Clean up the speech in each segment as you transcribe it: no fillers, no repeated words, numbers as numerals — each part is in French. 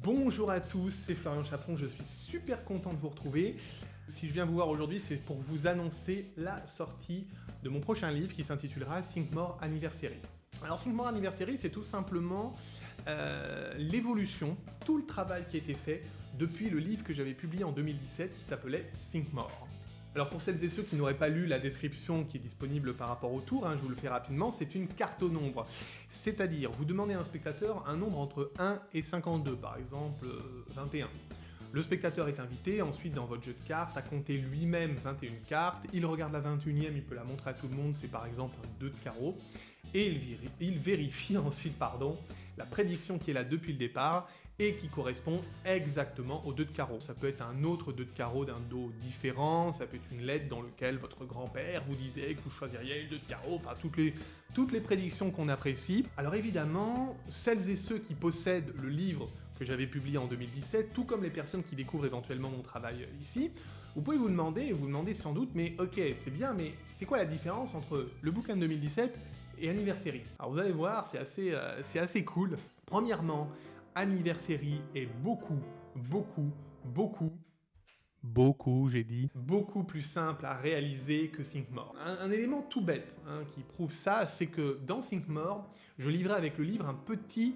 Bonjour à tous, c'est Florian Chaperon, je suis super content de vous retrouver. Si je viens vous voir aujourd'hui, c'est pour vous annoncer la sortie de mon prochain livre qui s'intitulera Think More Anniversary. Alors Think More Anniversary, c'est tout simplement l'évolution, tout le travail qui a été fait depuis le livre que j'avais publié en 2017 qui s'appelait Think More. Alors pour celles et ceux qui n'auraient pas lu la description qui est disponible par rapport au tour, je vous le fais rapidement, c'est une carte au nombre. C'est-à-dire, vous demandez à un spectateur un nombre entre 1 et 52, par exemple 21. Le spectateur est invité, ensuite dans votre jeu de cartes, à compter lui-même 21 cartes, il regarde la 21e, il peut la montrer à tout le monde, c'est par exemple un 2 de carreau, et il vérifie ensuite la prédiction qui est là depuis le départ, et qui correspond exactement au 2 de carreau. Ça peut être un autre 2 de carreau d'un dos différent, ça peut être une lettre dans laquelle votre grand-père vous disait que vous choisiriez le 2 de carreau, enfin toutes les prédictions qu'on apprécie. Alors évidemment, celles et ceux qui possèdent le livre que j'avais publié en 2017, tout comme les personnes qui découvrent éventuellement mon travail ici, vous pouvez vous demander sans doute, mais ok, c'est bien, mais c'est quoi la différence entre le bouquin de 2017 et Anniversary? Alors vous allez voir, c'est assez cool. Premièrement, Anniversary est beaucoup plus simple à réaliser que Think More. Un élément tout bête qui prouve ça, c'est que dans Think More, je livrais avec le livre un petit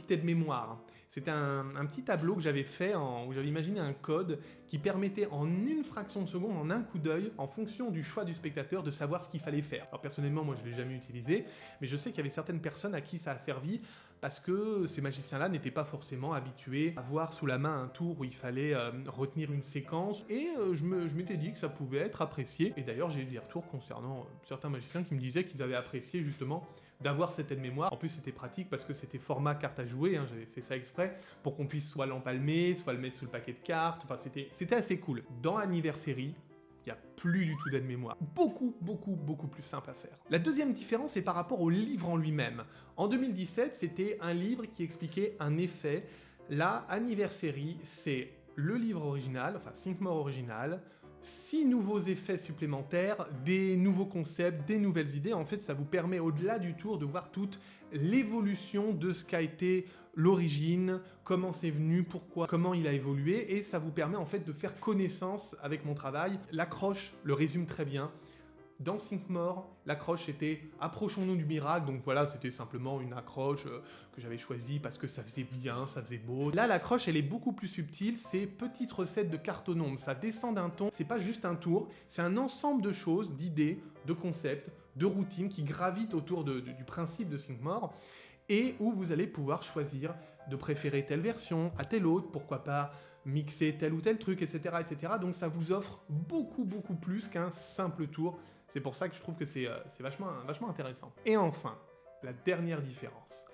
aide-mémoire. C'était un petit tableau que j'avais fait, où j'avais imaginé un code qui permettait en une fraction de seconde, en un coup d'œil, en fonction du choix du spectateur, de savoir ce qu'il fallait faire. Alors personnellement, moi je ne l'ai jamais utilisé, mais je sais qu'il y avait certaines personnes à qui ça a servi, parce que ces magiciens-là n'étaient pas forcément habitués à voir sous la main un tour où il fallait retenir une séquence, et je m'étais dit que ça pouvait être apprécié, et d'ailleurs j'ai eu des retours concernant certains magiciens qui me disaient qu'ils avaient apprécié justement d'avoir cette aide-mémoire. En plus c'était pratique parce que c'était format carte à jouer, j'avais fait ça exprès, pour qu'on puisse soit l'empalmer, soit le mettre sous le paquet de cartes, enfin c'était assez cool. Dans Anniversary, il n'y a plus du tout d'aide-mémoire. Beaucoup plus simple à faire. La deuxième différence est par rapport au livre en lui-même. En 2017, c'était un livre qui expliquait un effet. Là, Anniversary, c'est le livre original, enfin Think More original, 6 nouveaux effets supplémentaires, des nouveaux concepts, des nouvelles idées. En fait, ça vous permet, au-delà du tour, de voir toute l'évolution de ce qu'a été l'origine, comment c'est venu, pourquoi, comment il a évolué, et ça vous permet en fait de faire connaissance avec mon travail. L'accroche le résume très bien. Dans Think More, l'accroche était « Approchons-nous du miracle », donc voilà, c'était simplement une accroche que j'avais choisie parce que ça faisait bien, ça faisait beau. Là, l'accroche, elle est beaucoup plus subtile, c'est « Petite recette de carte au nombre », ça descend d'un ton, c'est pas juste un tour, c'est un ensemble de choses, d'idées, de concepts, de routines qui gravitent autour du principe de Think More, et où vous allez pouvoir choisir de préférer telle version à telle autre, pourquoi pas mixer tel ou tel truc, etc. etc. Donc ça vous offre beaucoup plus qu'un simple tour. C'est pour ça que je trouve que c'est vachement intéressant. Et enfin, la dernière différence,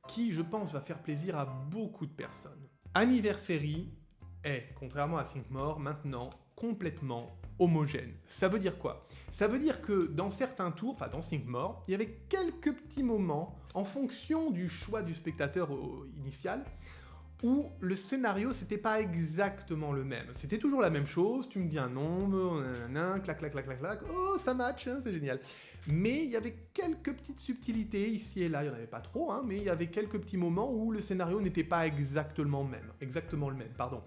qui je pense va faire plaisir à beaucoup de personnes. Anniversary est, contrairement à Think More, maintenant complètement homogène. Ça veut dire quoi? Ça veut dire que dans certains tours, enfin dans Think More, il y avait quelques petits moments, en fonction du choix du spectateur initial, où le scénario c'était pas exactement le même. C'était toujours la même chose, tu me dis un nombre, nanana, clac, oh ça match, c'est génial. Mais il y avait quelques petites subtilités ici et là, il n'y en avait pas trop, mais il y avait quelques petits moments où le scénario n'était pas exactement le même, pardon.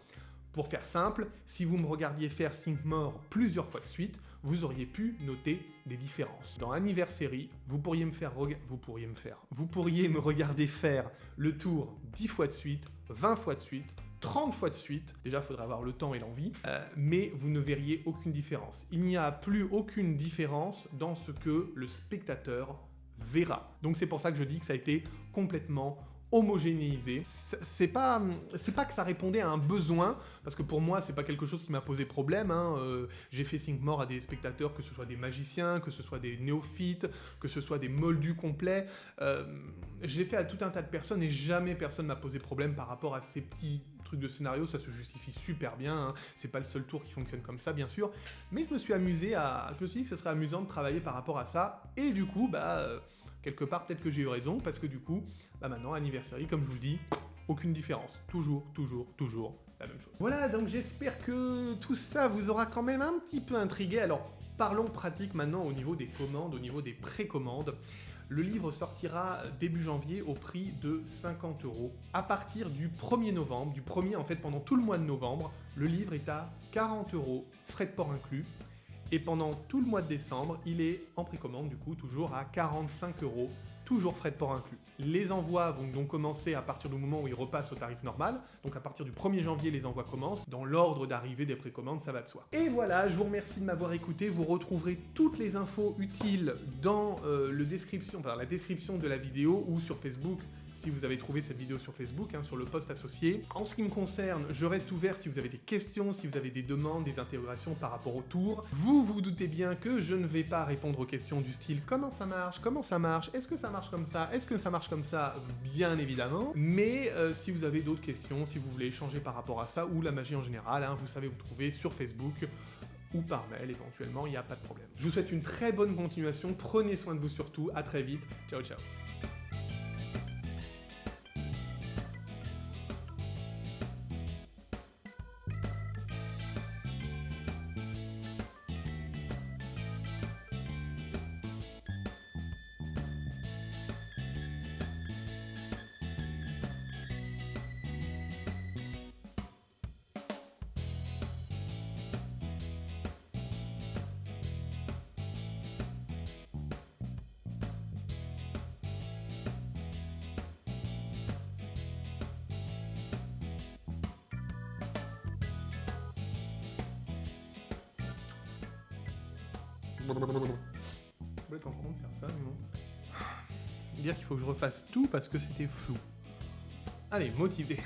Pour faire simple, si vous me regardiez faire Think More plusieurs fois de suite, vous auriez pu noter des différences. Dans Anniversary, vous pourriez me regarder faire le tour 10 fois de suite, 20 fois de suite, 30 fois de suite, déjà il faudrait avoir le temps et l'envie, mais vous ne verriez aucune différence. Il n'y a plus aucune différence dans ce que le spectateur verra. Donc c'est pour ça que je dis que ça a été complètement homogénéisé. C'est pas que ça répondait à un besoin, parce que pour moi c'est pas quelque chose qui m'a posé problème, j'ai fait Think More à des spectateurs, que ce soit des magiciens, que ce soit des néophytes, que ce soit des moldus complets, je l'ai fait à tout un tas de personnes et jamais personne m'a posé problème par rapport à ces petits trucs de scénario, ça se justifie super bien, c'est pas le seul tour qui fonctionne comme ça bien sûr, mais je me suis dit que ce serait amusant de travailler par rapport à ça, et du coup quelque part peut-être que j'ai eu raison, parce que du coup, maintenant Anniversary, comme je vous le dis, aucune différence, toujours la même chose. Voilà, donc j'espère que tout ça vous aura quand même un petit peu intrigué. Alors parlons pratique maintenant au niveau des commandes, au niveau des précommandes. Le livre sortira début janvier au prix de 50 €. À partir du 1er novembre, du 1er en fait pendant tout le mois de novembre, le livre est à 40 €, frais de port inclus. Et pendant tout le mois de décembre, il est en précommande du coup toujours à 45 €, toujours frais de port inclus. Les envois vont donc commencer à partir du moment où ils repassent au tarif normal, donc à partir du 1er janvier les envois commencent, dans l'ordre d'arrivée des précommandes, ça va de soi. Et voilà, je vous remercie de m'avoir écouté, vous retrouverez toutes les infos utiles dans la description de la vidéo ou sur Facebook, si vous avez trouvé cette vidéo sur Facebook, sur le post associé. En ce qui me concerne, je reste ouvert si vous avez des questions, si vous avez des demandes, des interrogations par rapport au tour. Vous vous doutez bien que je ne vais pas répondre aux questions du style « Comment ça marche ? Est-ce que ça marche comme ça ? Est-ce que ça marche comme ça ?» Bien évidemment. Mais si vous avez d'autres questions, si vous voulez échanger par rapport à ça, ou la magie en général, vous savez vous trouver sur Facebook, ou par mail éventuellement, il n'y a pas de problème. Je vous souhaite une très bonne continuation, prenez soin de vous surtout, à très vite, ciao ciao. Je vais en compte faire ça, mais bon. Dire qu'il faut que je refasse tout parce que c'était flou. Allez, motivé.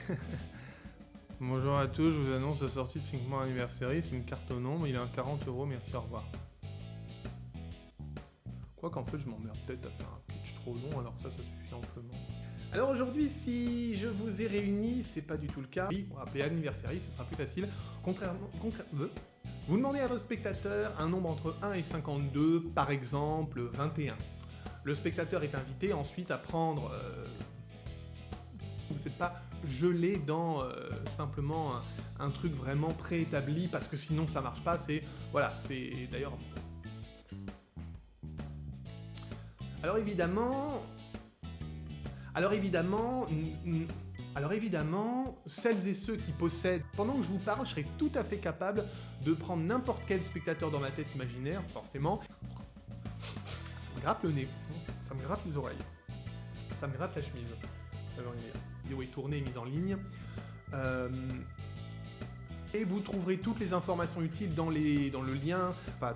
Bonjour à tous, je vous annonce la sortie de 5 mois Anniversary, c'est une carte au nombre, il est à 40 €, merci, au revoir. Quoi qu'en fait, je m'emmerde peut-être à faire un pitch trop long, alors ça suffit amplement. Alors aujourd'hui, si je vous ai réunis, c'est pas du tout le cas. Oui, on va appeler Anniversary, ce sera plus facile. Vous demandez à vos spectateurs un nombre entre 1 et 52, par exemple 21. Le spectateur est invité ensuite à prendre... vous n'êtes pas gelé dans simplement un truc vraiment préétabli, parce que sinon ça marche pas, c'est... Voilà, c'est d'ailleurs... Alors évidemment, celles et ceux qui possèdent... Pendant que je vous parle, je serai tout à fait capable de prendre n'importe quel spectateur dans ma tête imaginaire, forcément. Ça me gratte le nez, ça me gratte les oreilles, ça me gratte la chemise. La vidéo est tournée et mise en ligne. Et vous trouverez toutes les informations utiles dans le lien, enfin,